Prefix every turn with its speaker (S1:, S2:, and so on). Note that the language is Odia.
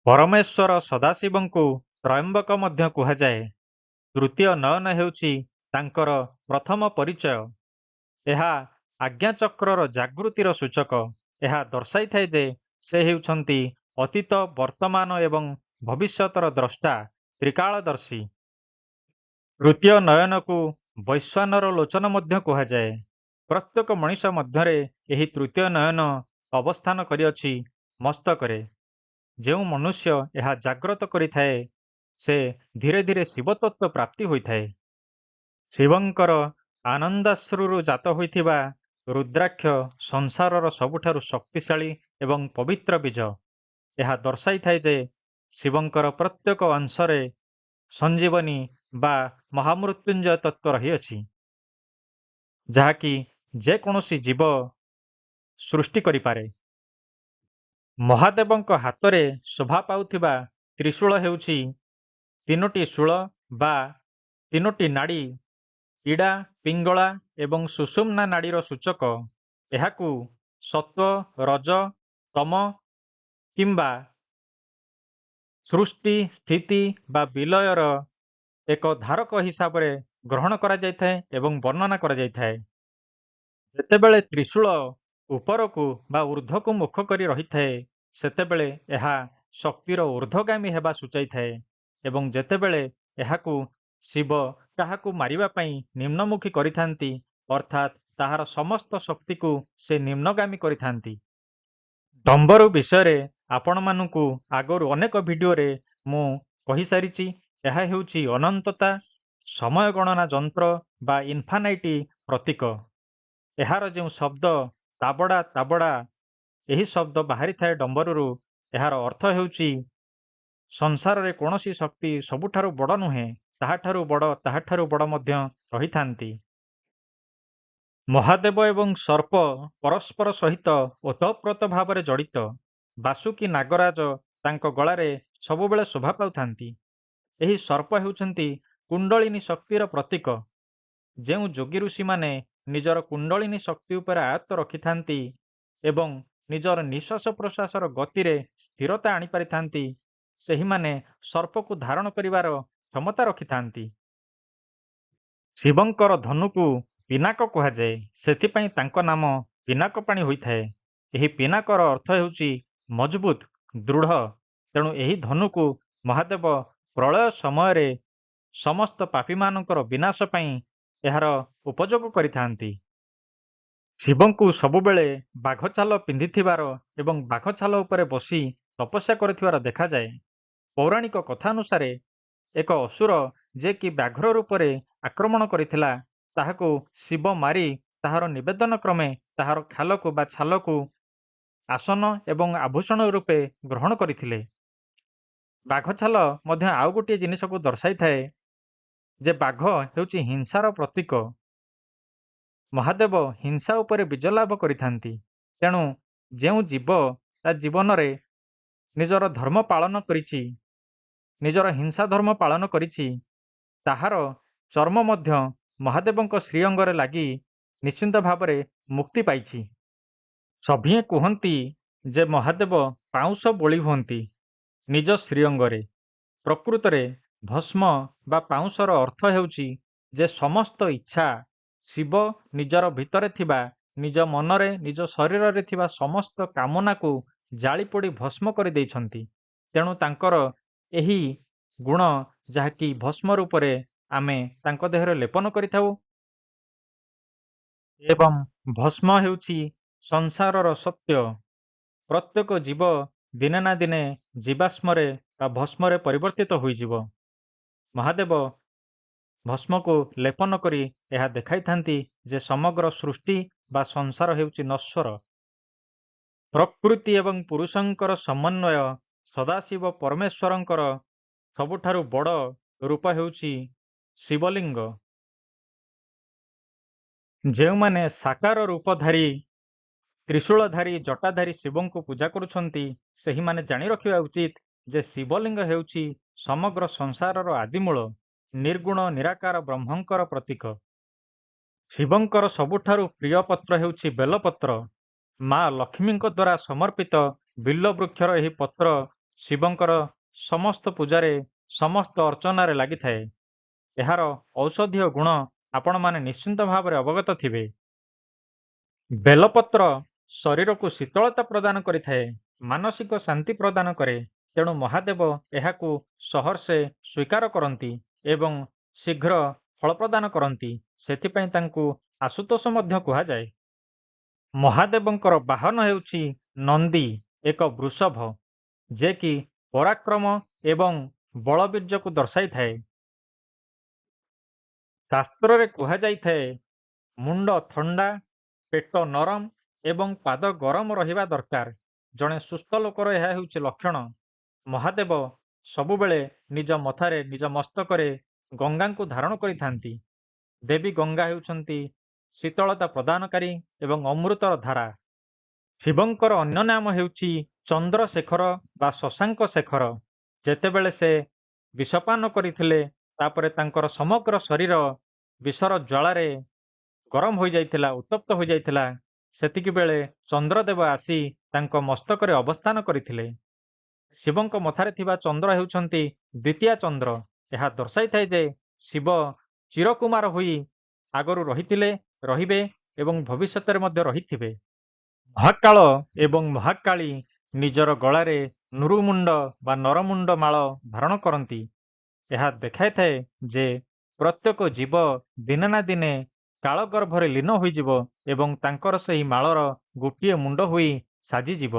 S1: ପରମେଶ୍ୱର ସଦାଶିବଙ୍କୁ ତ୍ରୟମ୍ବକ ମଧ୍ୟ କୁହାଯାଏ। ତୃତୀୟ ନୟନ ହେଉଛି ତାଙ୍କର ପ୍ରଥମ ପରିଚୟ। ଏହା ଆଜ୍ଞାଚକ୍ରର ଜାଗୃତିର ସୂଚକ। ଏହା ଦର୍ଶାଇଥାଏ ଯେ ସେ ହେଉଛନ୍ତି ଅତୀତ, ବର୍ତ୍ତମାନ ଏବଂ ଭବିଷ୍ୟତର ଦ୍ରଷ୍ଟା, ତ୍ରିକାଳଦର୍ଶୀ। ତୃତୀୟ ନୟନକୁ ବୈଶ୍ୱାନର ଲୋଚନ ମଧ୍ୟ କୁହାଯାଏ। ପ୍ରତ୍ୟେକ ମଣିଷ ମଧ୍ୟରେ ଏହି ତୃତୀୟ ନୟନ ଅବସ୍ଥାନ କରିଅଛି ମସ୍ତକରେ। ଯେଉଁ ମନୁଷ୍ୟ ଏହା ଜାଗ୍ରତ କରିଥାଏ, ସେ ଧୀରେ ଧୀରେ ଶିବତତ୍ତ୍ୱ ପ୍ରାପ୍ତି ହୋଇଥାଏ। ଶିବଙ୍କର ଆନନ୍ଦାଶ୍ରୁରୁ ଜାତ ହୋଇଥିବା ରୁଦ୍ରାକ୍ଷ ସଂସାରର ସବୁଠାରୁ ଶକ୍ତିଶାଳୀ ଏବଂ ପବିତ୍ର ବୀଜ। ଏହା ଦର୍ଶାଇଥାଏ ଯେ ଶିବଙ୍କର ପ୍ରତ୍ୟେକ ଅଂଶରେ ସଞ୍ଜୀବନୀ ବା ମହାମୃତ୍ୟୁଞ୍ଜୟ ତତ୍ତ୍ୱ ରହିଅଛି, ଯାହାକି ଯେକୌଣସି ଜୀବ ସୃଷ୍ଟି କରିପାରେ। ମହାଦେବଙ୍କ ହାତରେ ଶୋଭା ପାଉଥିବା ତ୍ରିଶୂଳ ହେଉଛି ତିନୋଟି ଶୂଳ ବା ତିନୋଟି ନାଡ଼ି, ଇଡ଼ା, ପିଙ୍ଗଳା ଏବଂ ସୁଷୁମ୍ନା ନାଡିର ସୂଚକ। ଏହାକୁ ସତ୍ତ୍ୱ, ରଜ, ତମ କିମ୍ବା ସୃଷ୍ଟି, ସ୍ଥିତି ବା ବିଲୟର ଏକ ଧାରକ ହିସାବରେ ଗ୍ରହଣ କରାଯାଇଥାଏ ଏବଂ ବର୍ଣ୍ଣନା କରାଯାଇଥାଏ। ଯେତେବେଳେ ତ୍ରିଶୂଳ ଉପରକୁ ବା ଊର୍ଦ୍ଧ୍ୱକୁ ମୁଖ କରି ରହିଥାଏ, ସେତେବେଳେ ଏହା ଶକ୍ତିର ଊର୍ଦ୍ଧ୍ୱଗାମୀ ହେବା ସୂଚାଇଥାଏ ଏବଂ ଯେତେବେଳେ ଏହାକୁ ଶିବ କାହାକୁ ମାରିବା ପାଇଁ ନିମ୍ନମୁଖୀ କରିଥାନ୍ତି, ଅର୍ଥାତ୍ ତାହାର ସମସ୍ତ ଶକ୍ତିକୁ ସେ ନିମ୍ନଗାମୀ କରିଥାନ୍ତି। ଡମ୍ବରୁ ବିଷୟରେ ଆପଣମାନଙ୍କୁ ଆଗରୁ ଅନେକ ଭିଡିଓରେ ମୁଁ କହିସାରିଛି। ଏହା ହେଉଛି ଅନନ୍ତତା, ସମୟ ଗଣନା ଯନ୍ତ୍ର ବା ଇନଫାନାଇଟି ପ୍ରତୀକ। ଏହାର ଯେଉଁ ଶବ୍ଦ ତାବଡ଼ା ତାବଡ଼ା, ଏହି ଶବ୍ଦ ବାହାରିଥାଏ ଡମ୍ବରୁରୁ, ଏହାର ଅର୍ଥ ହେଉଛି ସଂସାରରେ କୌଣସି ଶକ୍ତି ସବୁଠାରୁ ବଡ଼ ନୁହେଁ, ତାହାଠାରୁ ବଡ଼ ମଧ୍ୟ ରହିଥାନ୍ତି। ମହାଦେବ ଏବଂ ସର୍ପ ପରସ୍ପର ସହିତ ଓତପ୍ରୋତ ଭାବରେ ଜଡ଼ିତ। ବାସୁକୀ ନାଗରାଜ ତାଙ୍କ ଗଳାରେ ସବୁବେଳେ ଶୋଭା ପାଉଥାନ୍ତି। ଏହି ସର୍ପ ହେଉଛନ୍ତି କୁଣ୍ଡଳିନୀ ଶକ୍ତିର ପ୍ରତୀକ। ଯେଉଁ ଯୋଗୀ ଋଷିମାନେ ନିଜର କୁଣ୍ଡଳିନୀ ଶକ୍ତି ଉପରେ ଆୟତ୍ତ ରଖିଥାନ୍ତି ଏବଂ ନିଜର ନିଶ୍ୱାସ ପ୍ରଶ୍ୱାସର ଗତିରେ ସ୍ଥିରତା ଆଣିପାରିଥାନ୍ତି, ସେହିମାନେ ସର୍ପକୁ ଧାରଣ କରିବାର କ୍ଷମତା ରଖିଥାନ୍ତି। ଶିବଙ୍କର ଧନୁକୁ ପିନାକ କୁହାଯାଏ, ସେଥିପାଇଁ ତାଙ୍କ ନାମ ପିନାକପାଣି ହୋଇଥାଏ। ଏହି ପିନାକର ଅର୍ଥ ହେଉଛି ମଜବୁତ, ଦୃଢ଼। ତେଣୁ ଏହି ଧନୁକୁ ମହାଦେବ ପ୍ରଳୟ ସମୟରେ ସମସ୍ତ ପାପୀମାନଙ୍କର ବିନାଶ ପାଇଁ ଏହାର ଉପଯୋଗ କରିଥାନ୍ତି। ଶିବଙ୍କୁ ସବୁବେଳେ ବାଘଛାଲ ପିନ୍ଧିଥିବାର ଏବଂ ବାଘଛାଲ ଉପରେ ବସି ତପସ୍ୟା କରୁଥିବାର ଦେଖାଯାଏ। ପୌରାଣିକ କଥା ଅନୁସାରେ ଏକ ଅସୁର ଯେ କି ବ୍ୟାଘ୍ର ରୂପରେ ଆକ୍ରମଣ କରିଥିଲା, ତାହାକୁ ଶିବ ମାରି ତାହାର ନିବେଦନ କ୍ରମେ ତାହାର ଖାଲକୁ ବା ଛାଲକୁ ଆସନ ଏବଂ ଆଭୂଷଣ ରୂପେ ଗ୍ରହଣ କରିଥିଲେ। ବାଘଛାଲ ମଧ୍ୟ ଆଉ ଗୋଟିଏ ଜିନିଷକୁ ଦର୍ଶାଇଥାଏ ଯେ ବାଘ ହେଉଛି ହିଂସାର ପ୍ରତୀକ। ମହାଦେବ ହିଂସା ଉପରେ ବିଜୟ ଲାଭ କରିଥାନ୍ତି। ତେଣୁ ଯେଉଁ ଜୀବ ତା ଜୀବନରେ ନିଜର ଧର୍ମ ପାଳନ କରିଛି, ନିଜର ହିଂସା ଧର୍ମ ପାଳନ କରିଛି, ତାହାର ଚର୍ମ ମଧ୍ୟ ମହାଦେବଙ୍କ ଶ୍ରୀଅଙ୍ଗରେ ଲାଗି ନିଶ୍ଚିନ୍ତ ଭାବରେ ମୁକ୍ତି ପାଇଛି। ସଭିଏଁ କୁହନ୍ତି ଯେ ମହାଦେବ ପାଉଁଶ ବୋଳି ହୁଅନ୍ତି ନିଜ ଶ୍ରୀଅଙ୍ଗରେ। ପ୍ରକୃତରେ ଭସ୍ମ ବା ପାଉଁଶର ଅର୍ଥ ହେଉଛି ଯେ ସମସ୍ତ ଇଚ୍ଛା ଶିବ ନିଜର ଭିତରେ ଥିବା, ନିଜ ମନରେ, ନିଜ ଶରୀରରେ ଥିବା ସମସ୍ତ କାମନାକୁ ଜାଳି ପୋଡ଼ି ଭସ୍ମ କରିଦେଇଛନ୍ତି। ତେଣୁ ତାଙ୍କର ଏହି ଗୁଣ, ଯାହାକି ଭସ୍ମ ରୂପରେ ଆମେ ତାଙ୍କ ଦେହରେ ଲେପନ କରିଥାଉ। ଏବଂ ଭସ୍ମ ହେଉଛି ସଂସାରର ସତ୍ୟ। ପ୍ରତ୍ୟେକ ଜୀବ ଦିନେ ନା ଦିନେ ଜୀବାଶ୍ମରେ ବା ଭସ୍ମରେ ପରିବର୍ତ୍ତିତ ହୋଇଯିବ। ମହାଦେବ ଭସ୍ମକୁ ଲେପନ କରି ଏହା ଦେଖାଇଥାନ୍ତି ଯେ ସମଗ୍ର ସୃଷ୍ଟି ବା ସଂସାର ହେଉଛି ନଶ୍ୱର। ପ୍ରକୃତି ଏବଂ ପୁରୁଷଙ୍କର ସମନ୍ୱୟ ସଦାଶିବ ପରମେଶ୍ୱରଙ୍କର ସବୁଠାରୁ ବଡ଼ ରୂପ ହେଉଛି ଶିବଲିଙ୍ଗ। ଯେଉଁମାନେ ସାକାର ରୂପଧାରୀ, ତ୍ରିଶୂଳଧାରୀ, ଜଟାଧାରୀ ଶିବଙ୍କୁ ପୂଜା କରୁଛନ୍ତି, ସେହିମାନେ ଜାଣି ରଖିବା ଉଚିତ ଯେ ଶିବଲିଙ୍ଗ ହେଉଛି ସମଗ୍ର ସଂସାରର ଆଦିମୂଳ, ନିର୍ଗୁଣ ନିରାକାର ବ୍ରହ୍ମଙ୍କର ପ୍ରତୀକ। ଶିବଙ୍କର ସବୁଠାରୁ ପ୍ରିୟ ପତ୍ର ହେଉଛି ବେଲପତ୍ର। ମା ଲକ୍ଷ୍ମୀଙ୍କ ଦ୍ୱାରା ସମର୍ପିତ ବିଲ୍ୱ ବୃକ୍ଷର ଏହି ପତ୍ର ଶିବଙ୍କର ସମସ୍ତ ପୂଜାରେ ସମସ୍ତ ଅର୍ଚ୍ଚନାରେ ଲାଗିଥାଏ। ଏହାର ଔଷଧୀୟ ଗୁଣ ଆପଣମାନେ ନିଶ୍ଚିନ୍ତ ଭାବରେ ଅବଗତ ଥିବେ। ବେଲପତ୍ର ଶରୀରକୁ ଶୀତଳତା ପ୍ରଦାନ କରିଥାଏ, ମାନସିକ ଶାନ୍ତି ପ୍ରଦାନ କରେ। ତେଣୁ ମହାଦେବ ଏହାକୁ ସହର୍ଷେ ସ୍ୱୀକାର କରନ୍ତି ଏବଂ ଶୀଘ୍ର ଫଳ ପ୍ରଦାନ କରନ୍ତି। ସେଥିପାଇଁ ତାଙ୍କୁ ଆଶୁତୋଷ ମଧ୍ୟ କୁହାଯାଏ। ମହାଦେବଙ୍କର ବାହନ ହେଉଛି ନନ୍ଦୀ, ଏକ ବୃଷଭ, ଯେ କି ପରାକ୍ରମ ଏବଂ ବଳବୀର୍ଯ୍ୟକୁ ଦର୍ଶାଇଥାଏ। ଶାସ୍ତ୍ରରେ କୁହାଯାଇଥାଏ, ମୁଣ୍ଡ ଥଣ୍ଡା, ପେଟ ନରମ ଏବଂ ପାଦ ଗରମ ରହିବା ଦରକାର। ଜଣେ ସୁସ୍ଥ ଲୋକର ଏହା ହେଉଛି ଲକ୍ଷଣ। ମହାଦେବ ସବୁବେଳେ ନିଜ ମଥାରେ, ନିଜ ମସ୍ତକରେ ଗଙ୍ଗାଙ୍କୁ ଧାରଣ କରିଥାନ୍ତି। ଦେବୀ ଗଙ୍ଗା ହେଉଛନ୍ତି ଶୀତଳତା ପ୍ରଦାନକାରୀ ଏବଂ ଅମୃତର ଧାରା। ଶିବଙ୍କର ଅନ୍ୟ ନାମ ହେଉଛି ଚନ୍ଦ୍ରଶେଖର ବା ଶଶାଙ୍କ ଶେଖର। ଯେତେବେଳେ ସେ ବିଷପାନ କରିଥିଲେ, ତାପରେ ତାଙ୍କର ସମଗ୍ର ଶରୀର ବିଷର ଜ୍ୱାଳାରେ ଗରମ ହୋଇଯାଇଥିଲା, ଉତ୍ତପ୍ତ ହୋଇଯାଇଥିଲା, ସେତିକିବେଳେ ଚନ୍ଦ୍ରଦେବ ଆସି ତାଙ୍କ ମସ୍ତକରେ ଅବସ୍ଥାନ କରିଥିଲେ। ଶିବଙ୍କ ମଥାରେ ଥିବା ଚନ୍ଦ୍ର ହେଉଛନ୍ତି ଦ୍ୱିତୀୟା ଚନ୍ଦ୍ର। ଏହା ଦର୍ଶାଇଥାଏ ଯେ ଶିବ ଚିରକୁମାର ହୋଇ ଆଗରୁ ରହିଥିଲେ, ରହିବେ ଏବଂ ଭବିଷ୍ୟତରେ ମଧ୍ୟ ରହିଥିବେ। ମହାକାଳ ଏବଂ ମହାକାଳୀ ନିଜର ଗଳାରେ ନୁରୁମୁଣ୍ଡ ବା ନରମୁଣ୍ଡ ମାଳ ଧାରଣ କରନ୍ତି। ଏହା ଦେଖାଇଥାଏ ଯେ ପ୍ରତ୍ୟେକ ଜୀବ ଦିନେ ନା ଦିନେ କାଳ ଗର୍ଭରେ ଲୀନ ହୋଇଯିବ ଏବଂ ତାଙ୍କର ସେହି ମାଳର ଗୋଟିଏ ମୁଣ୍ଡ ହୋଇ ସାଜିଯିବ।